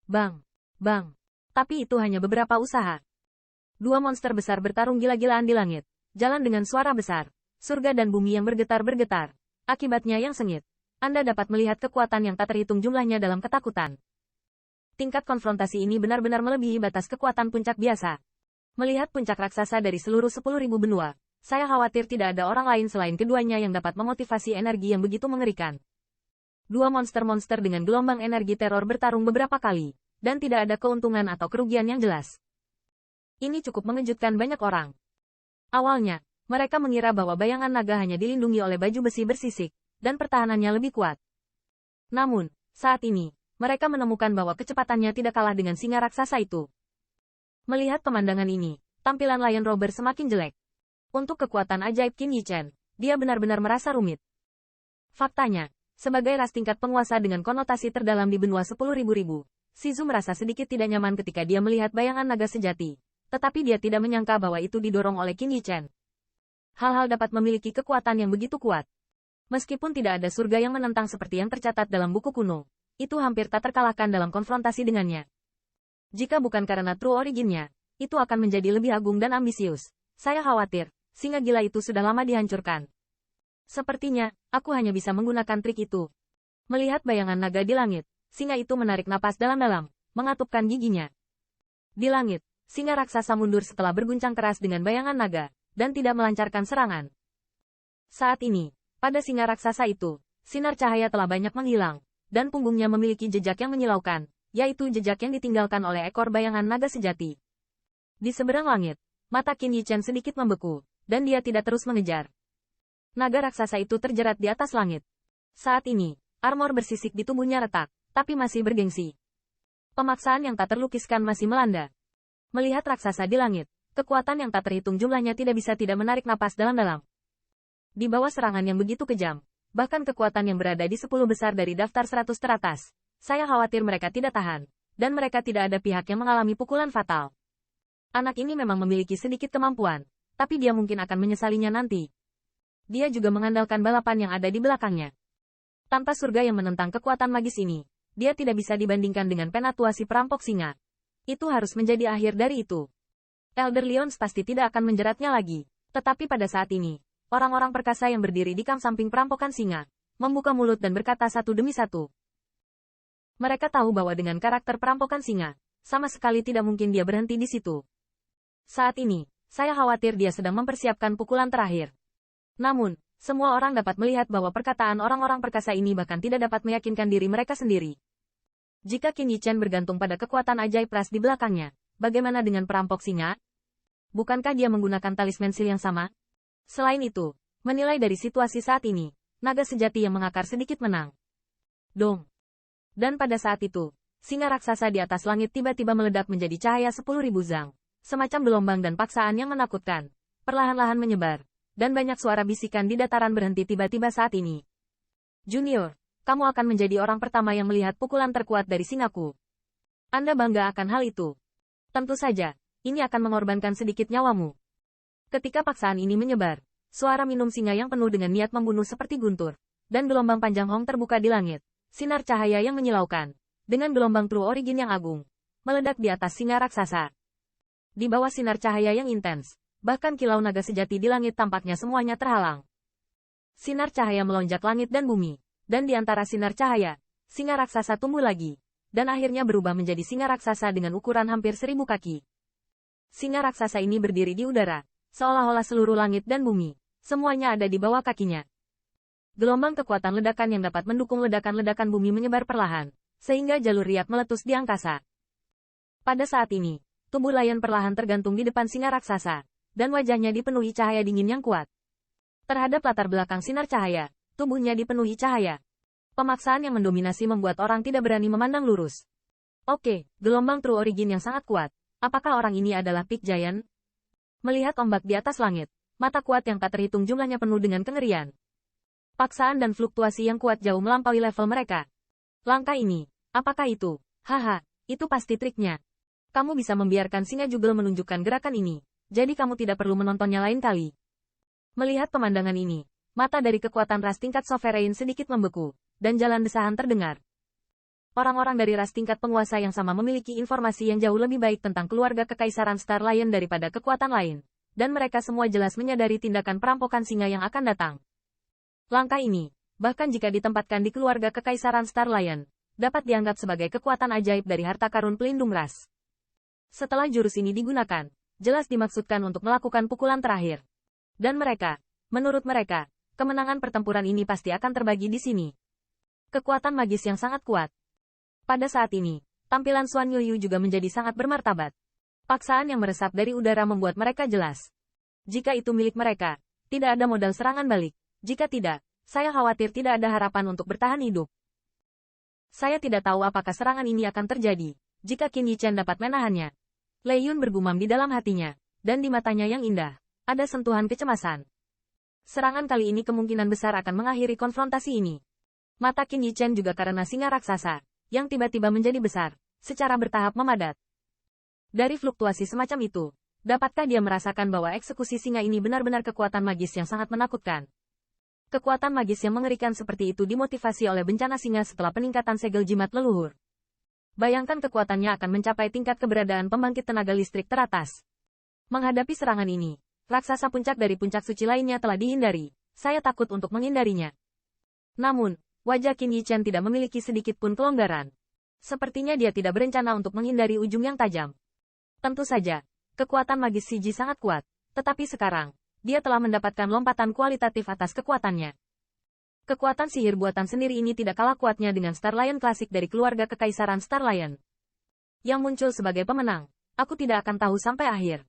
Bang! Bang! Tapi itu hanya beberapa usaha. Dua monster besar bertarung gila-gilaan di langit. Jalan dengan suara besar. Surga dan bumi yang bergetar-bergetar. Akibatnya yang sengit. Anda dapat melihat kekuatan yang tak terhitung jumlahnya dalam ketakutan. Tingkat konfrontasi ini benar-benar melebihi batas kekuatan puncak biasa. Melihat puncak raksasa dari seluruh 10.000 benua, saya khawatir tidak ada orang lain selain keduanya yang dapat memotivasi energi yang begitu mengerikan. Dua monster-monster dengan gelombang energi teror bertarung beberapa kali, dan tidak ada keuntungan atau kerugian yang jelas. Ini cukup mengejutkan banyak orang. Awalnya, mereka mengira bahwa bayangan naga hanya dilindungi oleh baju besi bersisik, dan pertahanannya lebih kuat. Namun, saat ini, mereka menemukan bahwa kecepatannya tidak kalah dengan singa raksasa itu. Melihat pemandangan ini, tampilan Lion Rober semakin jelek. Untuk kekuatan ajaib Qin Yichen, dia benar-benar merasa rumit. Faktanya, sebagai ras tingkat penguasa dengan konotasi terdalam di benua 10.000, Shizu merasa sedikit tidak nyaman ketika dia melihat bayangan naga sejati, tetapi dia tidak menyangka bahwa itu didorong oleh Qin Yichen. Hal-hal dapat memiliki kekuatan yang begitu kuat. Meskipun tidak ada surga yang menentang seperti yang tercatat dalam buku kuno, itu hampir tak terkalahkan dalam konfrontasi dengannya. Jika bukan karena true origin-nya, itu akan menjadi lebih agung dan ambisius. Saya khawatir, singa gila itu sudah lama dihancurkan. Sepertinya, aku hanya bisa menggunakan trik itu. Melihat bayangan naga di langit, singa itu menarik napas dalam-dalam, mengatupkan giginya. Di langit, singa raksasa mundur setelah berguncang keras dengan bayangan naga, dan tidak melancarkan serangan. Saat ini, pada singa raksasa itu, sinar cahaya telah banyak menghilang, dan punggungnya memiliki jejak yang menyilaukan, yaitu jejak yang ditinggalkan oleh ekor bayangan naga sejati. Di seberang langit, mata Qin Yichen sedikit membeku, dan dia tidak terus mengejar. Naga raksasa itu terjerat di atas langit. Saat ini, armor bersisik di tubuhnya retak, tapi masih bergengsi. Pemaksaan yang tak terlukiskan masih melanda. Melihat raksasa di langit, kekuatan yang tak terhitung jumlahnya tidak bisa tidak menarik napas dalam-dalam. Di bawah serangan yang begitu kejam, bahkan kekuatan yang berada di 10 besar dari daftar 100 teratas, saya khawatir mereka tidak tahan, dan mereka tidak ada pihak yang mengalami pukulan fatal. Anak ini memang memiliki sedikit kemampuan, tapi dia mungkin akan menyesalinya nanti. Dia juga mengandalkan balapan yang ada di belakangnya. Tanpa surga yang menentang kekuatan magis ini, dia tidak bisa dibandingkan dengan penatuasi perampok singa. Itu harus menjadi akhir dari itu. Elder Lions pasti tidak akan menjeratnya lagi, tetapi pada saat ini, orang-orang perkasa yang berdiri di kamp samping perampokan singa, membuka mulut dan berkata satu demi satu. Mereka tahu bahwa dengan karakter perampokan singa, sama sekali tidak mungkin dia berhenti di situ. Saat ini, saya khawatir dia sedang mempersiapkan pukulan terakhir. Namun, semua orang dapat melihat bahwa perkataan orang-orang perkasa ini bahkan tidak dapat meyakinkan diri mereka sendiri. Jika Qin Yichen bergantung pada kekuatan ajaib ras di belakangnya, bagaimana dengan perampok singa? Bukankah dia menggunakan talisman sil yang sama? Selain itu, menilai dari situasi saat ini, naga sejati yang mengakar sedikit menang. Dong. Dan pada saat itu, singa raksasa di atas langit tiba-tiba meledak menjadi cahaya 10.000 zang. Semacam gelombang dan paksaan yang menakutkan. Perlahan-lahan menyebar. Dan banyak suara bisikan di dataran berhenti tiba-tiba saat ini. Junior, kamu akan menjadi orang pertama yang melihat pukulan terkuat dari singaku. Anda bangga akan hal itu. Tentu saja, ini akan mengorbankan sedikit nyawamu. Ketika paksaan ini menyebar, suara minum singa yang penuh dengan niat membunuh seperti guntur, dan gelombang panjang Hong terbuka di langit, sinar cahaya yang menyilaukan, dengan gelombang true origin yang agung, meledak di atas singa raksasa. Di bawah sinar cahaya yang intens, bahkan kilau naga sejati di langit tampaknya semuanya terhalang. Sinar cahaya melonjak langit dan bumi, dan di antara sinar cahaya, singa raksasa tumbuh lagi, dan akhirnya berubah menjadi singa raksasa dengan ukuran hampir 1000 kaki. Singa raksasa ini berdiri di udara, seolah-olah seluruh langit dan bumi, semuanya ada di bawah kakinya. Gelombang kekuatan ledakan yang dapat mendukung ledakan-ledakan bumi menyebar perlahan, sehingga jalur riak meletus di angkasa. Pada saat ini, tubuh Lion perlahan tergantung di depan singa raksasa, dan wajahnya dipenuhi cahaya dingin yang kuat. Terhadap latar belakang sinar cahaya, tubuhnya dipenuhi cahaya. Pemaksaan yang mendominasi membuat orang tidak berani memandang lurus. Oke, gelombang true origin yang sangat kuat. Apakah orang ini adalah Peak Giant? Melihat ombak di atas langit, mata kuat yang tak terhitung jumlahnya penuh dengan kengerian. Paksaan dan fluktuasi yang kuat jauh melampaui level mereka. Langkah ini, apakah itu? Haha, itu pasti triknya. Kamu bisa membiarkan singa jugel menunjukkan gerakan ini, jadi kamu tidak perlu menontonnya lain kali. Melihat pemandangan ini, mata dari kekuatan ras tingkat sovereign sedikit membeku, dan jalan desahan terdengar. orang-orang dari ras tingkat penguasa yang sama memiliki informasi yang jauh lebih baik tentang keluarga Kekaisaran Star Lion daripada kekuatan lain. Dan mereka semua jelas menyadari tindakan perampokan singa yang akan datang. Langkah ini, bahkan jika ditempatkan di keluarga Kekaisaran Star Lion, dapat dianggap sebagai kekuatan ajaib dari harta karun pelindung ras. Setelah jurus ini digunakan, jelas dimaksudkan untuk melakukan pukulan terakhir. Dan mereka, menurut mereka, kemenangan pertempuran ini pasti akan terbagi di sini. Kekuatan magis yang sangat kuat. Pada saat ini, tampilan Xuan Yuyu juga menjadi sangat bermartabat. Paksaan yang meresap dari udara membuat mereka jelas. Jika itu milik mereka, tidak ada modal serangan balik. Jika tidak, saya khawatir tidak ada harapan untuk bertahan hidup. Saya tidak tahu apakah serangan ini akan terjadi, jika Qin Yichen dapat menahannya. Lei Yun bergumam di dalam hatinya, dan di matanya yang indah, ada sentuhan kecemasan. Serangan kali ini kemungkinan besar akan mengakhiri konfrontasi ini. Mata Qin Yichen juga karena singa raksasa, yang tiba-tiba menjadi besar, secara bertahap memadat. Dari fluktuasi semacam itu, dapatkah dia merasakan bahwa eksekusi singa ini benar-benar kekuatan magis yang sangat menakutkan? Kekuatan magis yang mengerikan seperti itu dimotivasi oleh bencana singa setelah peningkatan segel jimat leluhur. Bayangkan kekuatannya akan mencapai tingkat keberadaan pembangkit tenaga listrik teratas. Menghadapi serangan ini, raksasa puncak dari puncak suci lainnya telah dihindari. Saya takut untuk menghindarinya. Namun, wajah Qin Yichen tidak memiliki sedikit pun kelonggaran. Sepertinya dia tidak berencana untuk menghindari ujung yang tajam. Tentu saja, kekuatan magis Siji sangat kuat, tetapi sekarang, dia telah mendapatkan lompatan kualitatif atas kekuatannya. Kekuatan sihir buatan sendiri ini tidak kalah kuatnya dengan Star Lion klasik dari keluarga Kekaisaran Star Lion. Yang muncul sebagai pemenang, aku tidak akan tahu sampai akhir.